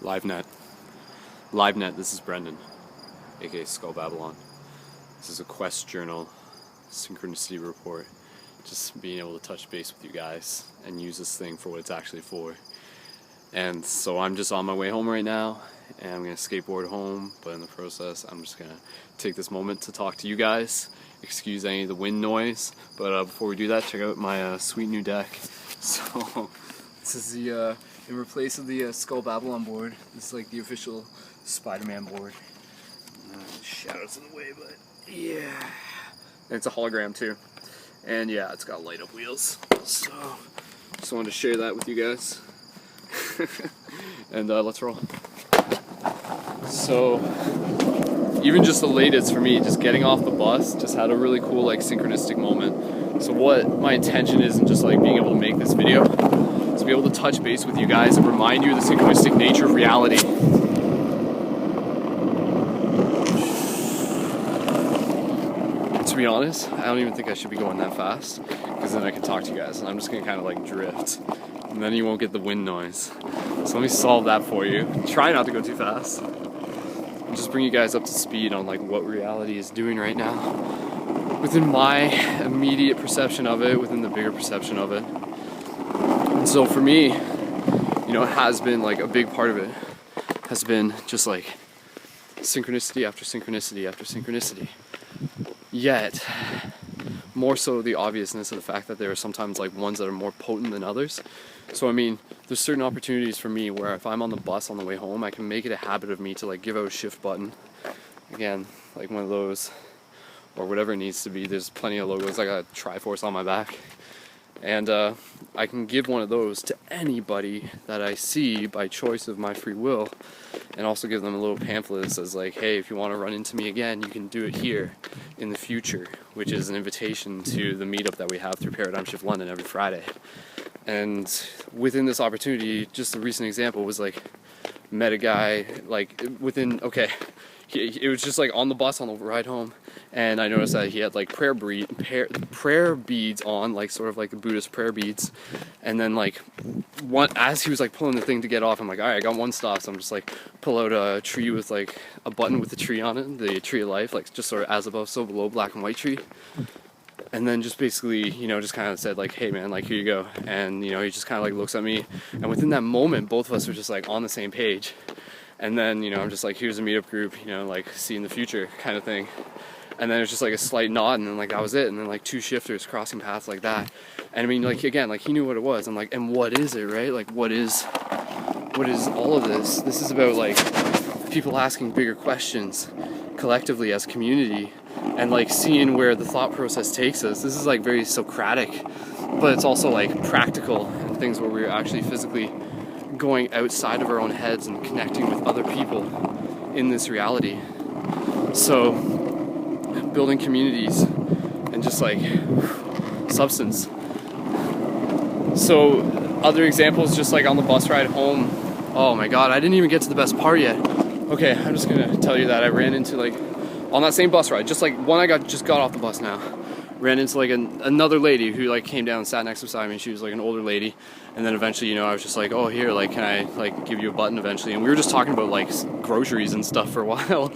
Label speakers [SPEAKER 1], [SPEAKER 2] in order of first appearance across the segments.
[SPEAKER 1] Livenet. Livenet, this is Brendan, aka Skull Babylon. This is a quest journal, synchronicity report. Just being able to touch base with you guys and use this thing for what it's actually for. And so I'm just on my way home right now, and I'm going to skateboard home, but in the process I'm just going to take this moment to talk to you guys. Excuse any of the wind noise, but before we do that, check out my sweet new deck. So this is the in replace of the Skull Babylon board. This is like the official Spider-Man board. Shadows in the way, but yeah. And it's a hologram too. And yeah, it's got light up wheels. So just wanted to share that with you guys. And let's roll. So even just the latest for me, just getting off the bus, just had a really cool like synchronistic moment. So what my intention is in just like being able to make this video is to be able to touch base with you guys and remind you of the synchronistic nature of reality. To be honest, I don't even think I should be going that fast, because then I can talk to you guys and I'm just gonna kind of like drift, and then you won't get the wind noise. So let me solve that for you. Try not to go too fast. And just bring you guys up to speed on like what reality is doing right now, within my immediate perception of it, within the bigger perception of it. And so for me, you know, it has been like a big part of it has been just like synchronicity after synchronicity after synchronicity. Yet, more so the obviousness of the fact that there are sometimes like ones that are more potent than others. So I mean, there's certain opportunities for me where if I'm on the bus on the way home, I can make it a habit of me to like give out a shift button. Again, like one of those, or whatever it needs to be. There's plenty of logos. I got a Triforce on my back. And I can give one of those to anybody that I see by choice of my free will, and also give them a little pamphlet that says like, hey, if you want to run into me again, you can do it here in the future, which is an invitation to the meetup that we have through Paradigm Shift London every Friday. And within this opportunity, just a recent example was like, met a guy like within, okay, it was just like on the bus on the ride home, and I noticed that he had like prayer beads on, like sort of like the Buddhist prayer beads. And then like as he was like pulling the thing to get off, I'm like, all right, I got one stop. So I'm just like pull out a tree with like a button with a tree on it, the tree of life, like just sort of as above so below, black and white tree. And then just basically, you know, just kind of said like, hey man, like here you go. And you know, he just kind of like looks at me, and within that moment, both of us were just like on the same page. And then, you know, I'm just like, here's a meetup group, you know, like see you in the future kind of thing. And then it was just like a slight nod, and then like that was it. And then like two shifters crossing paths like that. And I mean, like again, like he knew what it was. I'm like, and what is it, right? Like what is all of this? This is about like people asking bigger questions collectively as a community, and like seeing where the thought process takes us. This is like very Socratic, but it's also like practical and things where we're actually physically going outside of our own heads and connecting with other people in this reality. So building communities and just like substance. So other examples, just like on the bus ride home, oh my god, I didn't even get to the best part yet. Okay, I'm just gonna tell you that I ran into like, on that same bus ride, just like one I just got off the bus now, ran into like another lady who like came down and sat next beside me, and she was like an older lady. And then eventually, you know, I was just like, oh here, like can I like give you a button eventually? And we were just talking about like groceries and stuff for a while.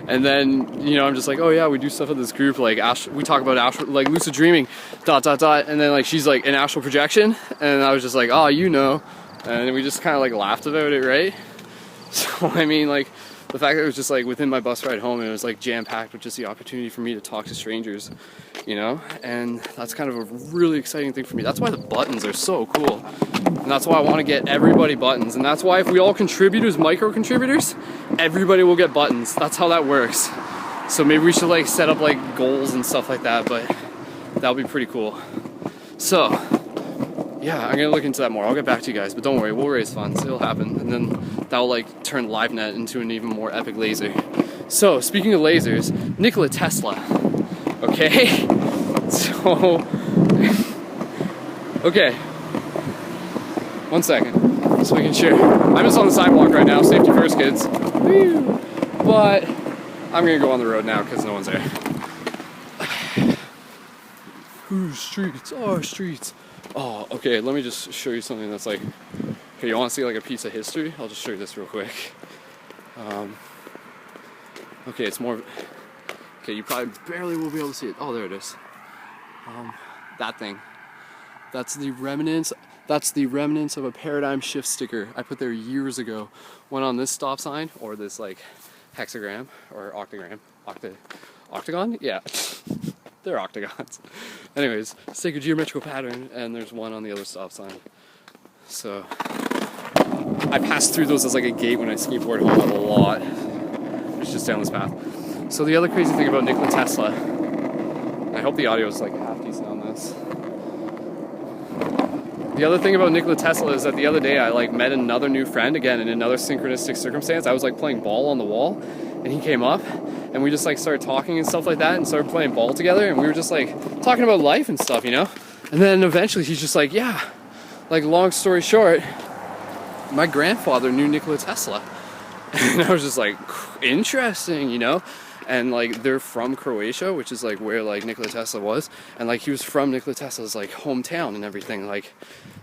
[SPEAKER 1] and then, you know, I'm just like, oh yeah, we do stuff with this group, like we talk about astral, like lucid dreaming, ... And then like she's like an astral projection, and I was just like, oh, you know. And we just kind of like laughed about it, right? So I mean, like the fact that it was just like within my bus ride home, and it was like jam-packed with just the opportunity for me to talk to strangers, you know, and that's kind of a really exciting thing for me. That's why the buttons are so cool, and that's why I want to get everybody buttons, and that's why if we all contribute as micro contributors, everybody will get buttons. That's how that works. So maybe we should like set up like goals and stuff like that, but that would be pretty cool. So yeah, I'm gonna look into that more. I'll get back to you guys, but don't worry, we'll raise funds. It'll happen, and then that will like turn Livenet into an even more epic laser. So speaking of lasers, Nikola Tesla. Okay, so okay, 1 second, just making sure. I'm just on the sidewalk right now. Safety first, kids. Woo. But I'm gonna go on the road now because no one's there. Whose streets are streets? Oh, okay, let me just show you something that's like Okay, you want to see like a piece of history? I'll just show you this real quick. Okay, it's more. Okay, you probably barely will be able to see it. Oh, there it is. That thing. That's the remnants. That's the remnants of a paradigm shift sticker I put there years ago. Went on this stop sign, or this like hexagram or octagram. Octagon? Yeah. They're octagons. Anyways, sacred geometrical pattern, and there's one on the other stop sign. So I pass through those as like a gate when I skateboard home a lot. It's just down this path. So the other crazy thing about Nikola Tesla, I hope the audio is like half decent on this. The other thing about Nikola Tesla is that the other day I like met another new friend, again in another synchronistic circumstance. I was like playing ball on the wall, and he came up, and we just like started talking and stuff like that, and started playing ball together, and we were just like talking about life and stuff, you know? And then eventually he's just like, yeah, like long story short, my grandfather knew Nikola Tesla. And I was just like, interesting, you know? And like they're from Croatia, which is like where like Nikola Tesla was, and like he was from Nikola Tesla's like hometown and everything, like,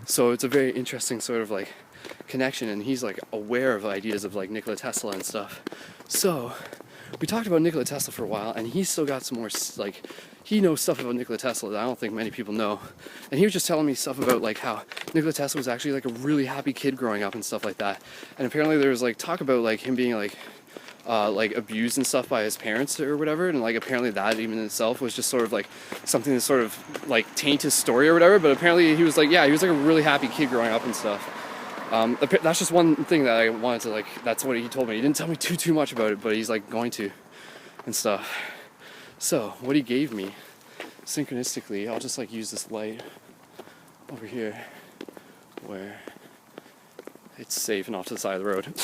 [SPEAKER 1] so it's a very interesting sort of like connection, and he's like aware of ideas of like Nikola Tesla and stuff. So we talked about Nikola Tesla for a while, and he's still got some more like, he knows stuff about Nikola Tesla that I don't think many people know. And he was just telling me stuff about like how Nikola Tesla was actually like a really happy kid growing up and stuff like that. And apparently there was like talk about like him being like abused and stuff by his parents or whatever, and like apparently that even in itself was just sort of like something that sort of like taint his story or whatever. But apparently he was like, yeah, he was like a really happy kid growing up and stuff. That's just one thing that I wanted to like, that's what he told me. He didn't tell me too much about it, but he's like going to and stuff. So what he gave me synchronistically, I'll just like use this light over here where it's safe and off to the side of the road.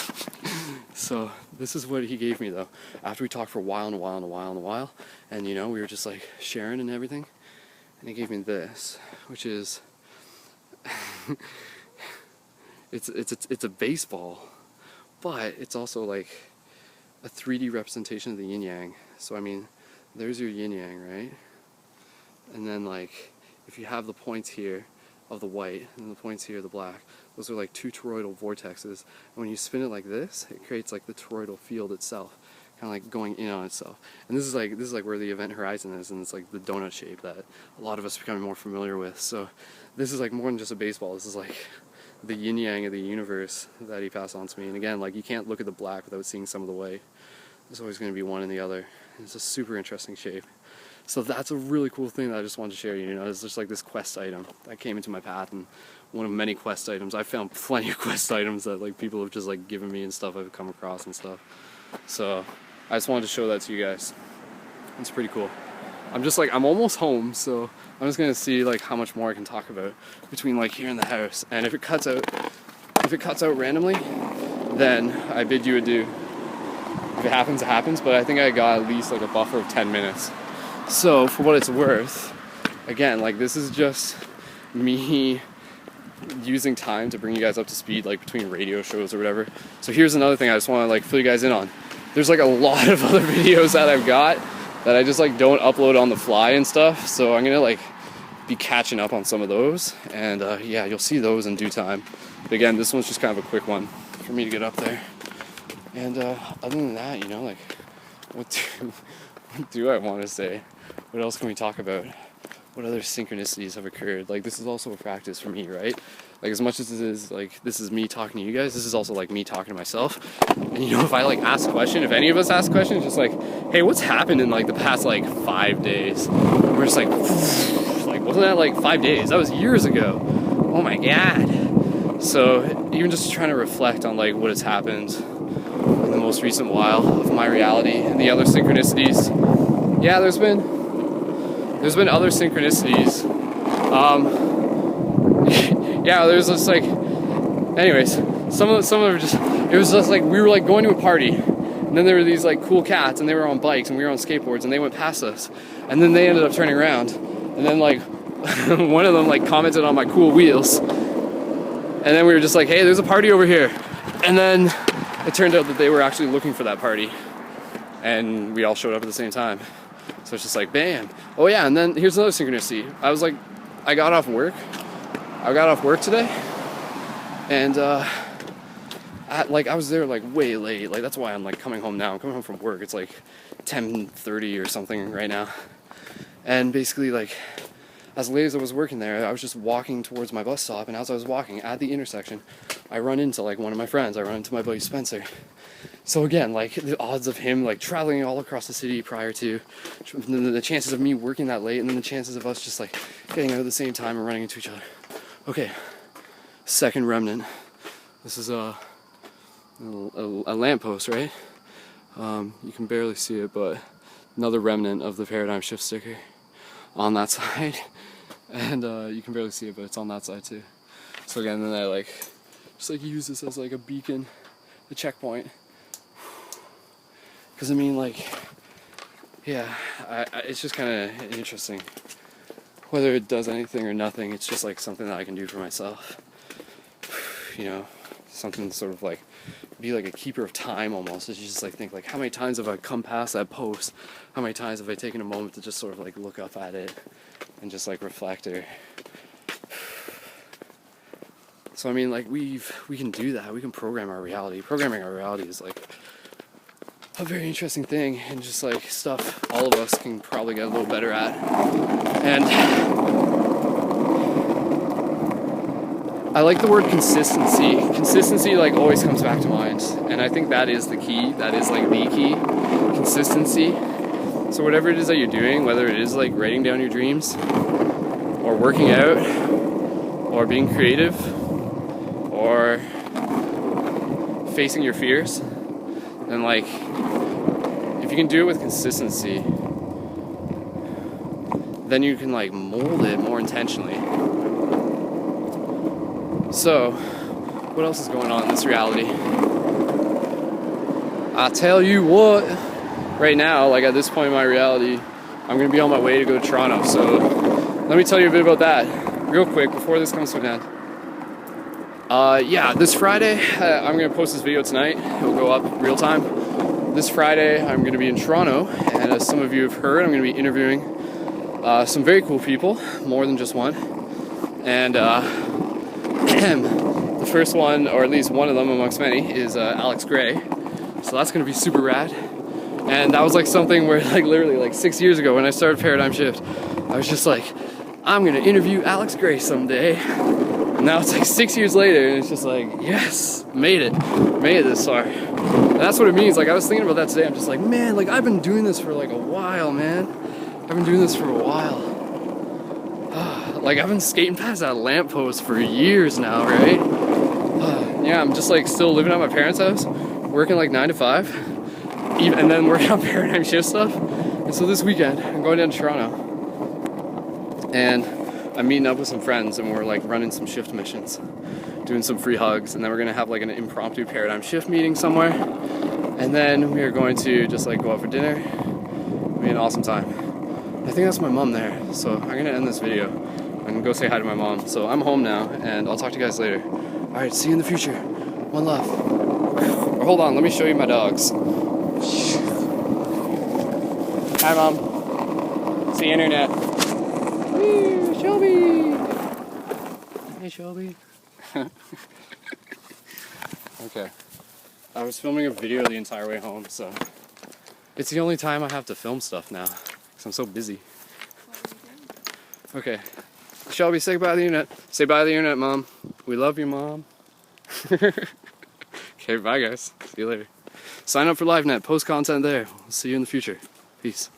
[SPEAKER 1] So this is what he gave me though, after we talked for a while, and you know, we were just like sharing and everything, and he gave me this, which is it's a baseball, but it's also like a 3D representation of the yin yang. So I mean, there's your yin yang, right? And then like if you have the points here of the white and the points here of the black, those are like two toroidal vortexes, and when you spin it like this, it creates like the toroidal field itself, kind of like going in on itself. And this is like where the event horizon is, and it's like the donut shape that a lot of us are becoming more familiar with. So this is like more than just a baseball. This is like the yin yang of the universe that he passed on to me. And again, like you can't look at the black without seeing some of the white. There's always going to be one and the other. And it's a super interesting shape. So that's a really cool thing that I just wanted to share. You know, it's just like this quest item that came into my path, and one of many quest items. I found plenty of quest items that like people have just like given me and stuff I've come across and stuff. So I just wanted to show that to you guys. It's pretty cool. I'm almost home, so I'm just gonna see like how much more I can talk about between like here and the house. And if it cuts out randomly, then I bid you adieu. If it happens, it happens, but I think I got at least like a buffer of 10 minutes. So for what it's worth, again, like this is just me using time to bring you guys up to speed, like between radio shows or whatever. So here's another thing I just want to like fill you guys in on. There's like a lot of other videos that I've got that I just like don't upload on the fly and stuff. So I'm gonna like be catching up on some of those, and yeah, you'll see those in due time. But again, this one's just kind of a quick one for me to get up there. And other than that, you know, like what do I want to say? What else can we talk about? What other synchronicities have occurred? Like this is also a practice for me, right? Like as much as it is like this is me talking to you guys, this is also like me talking to myself. And you know, if I like ask a question, if any of us ask questions, just like, hey, what's happened in like the past like 5 days? We're just like wasn't that like 5 days? That was years ago. Oh my god. So even just trying to reflect on like what has happened in the most recent while of my reality and the other synchronicities. Yeah, there's been other synchronicities. Yeah, there's just like, anyways, some of them just, it was just like, we were like going to a party, and then there were these like cool cats, and they were on bikes, and we were on skateboards, and they went past us, and then they ended up turning around, and then like, one of them like commented on my cool wheels, and then we were just like, hey, there's a party over here, and then it turned out that they were actually looking for that party, and we all showed up at the same time. So it's just like, bam. Oh yeah, and then here's another synchronicity. I got off work today, And I was there like way late. Like that's why I'm like coming home now. I'm coming home from work. It's like 10:30 or something right now. And basically like as late as I was working there, I was just walking towards my bus stop, and as I was walking at the intersection, I run into like one of my friends. I run into my buddy Spencer. So again, like the odds of him like traveling all across the city prior to the chances of me working that late, and then the chances of us just like getting out at the same time and running into each other. Okay, second remnant. This is a lamppost, right? You can barely see it, but another remnant of the paradigm shift sticker on that side. And you can barely see it, but it's on that side too. So again, then I like just like use this as like a beacon, a checkpoint. Because I mean, like, yeah, it's just kind of interesting. Whether it does anything or nothing, it's just like something that I can do for myself. You know, something sort of like be like a keeper of time almost. It's just like think like how many times have I come past that post? How many times have I taken a moment to just sort of like look up at it and just like reflect or. So I mean, like we can do that. We can program our reality. Programming our reality is like a very interesting thing, and just like stuff all of us can probably get a little better at. And I like the word consistency. Consistency like always comes back to mind, and I think that is the key. That is like the key. Consistency. So whatever it is that you're doing, whether it is like writing down your dreams, or working out, or being creative, or facing your fears, then like if you can do it with consistency, then you can like mold it more intentionally. So what else is going on in this reality? I tell you what, right now, like at this point in my reality, I'm gonna be on my way to go to Toronto. So let me tell you a bit about that real quick before this comes to an end. Yeah, this Friday, I'm going to post this video tonight. It will go up real time. This Friday, I'm going to be in Toronto, and as some of you have heard, I'm going to be interviewing some very cool people, more than just one. And the first one, or at least one of them amongst many, is Alex Gray. So that's going to be super rad. And that was like something where like literally like 6 years ago when I started Paradigm Shift, I was just like, I'm going to interview Alex Gray someday. Now it's like 6 years later, and it's just like, yes, made it this far. And that's what it means. Like I was thinking about that today. I'm just like, man, like I've been doing this for like a while, man. I've been doing this for a while. Like I've been skating past that lamppost for years now, right? Yeah, I'm just like still living at my parents' house, working like 9 to 5, and then working on Paradigm Shift stuff. And so this weekend, I'm going down to Toronto, and I'm meeting up with some friends, and we're like running some shift missions, doing some free hugs, and then we're gonna have like an impromptu Paradigm Shift meeting somewhere, and then we are going to just like go out for dinner. It'll be an awesome time. I think that's my mom there, so I'm gonna end this video. I'm gonna go say hi to my mom. So I'm home now, and I'll talk to you guys later. All right, see you in the future. One love. Or hold on, let me show you my dogs. Hi, Mom. It's the internet. Woo, Shelby! Hey, Shelby. Okay. I was filming a video the entire way home, so it's the only time I have to film stuff now, because I'm so busy. Okay. Shelby, say bye to the internet. Say bye to the internet, Mom. We love you, Mom. Okay, bye, guys. See you later. Sign up for Livenet. Post content there. We'll see you in the future. Peace.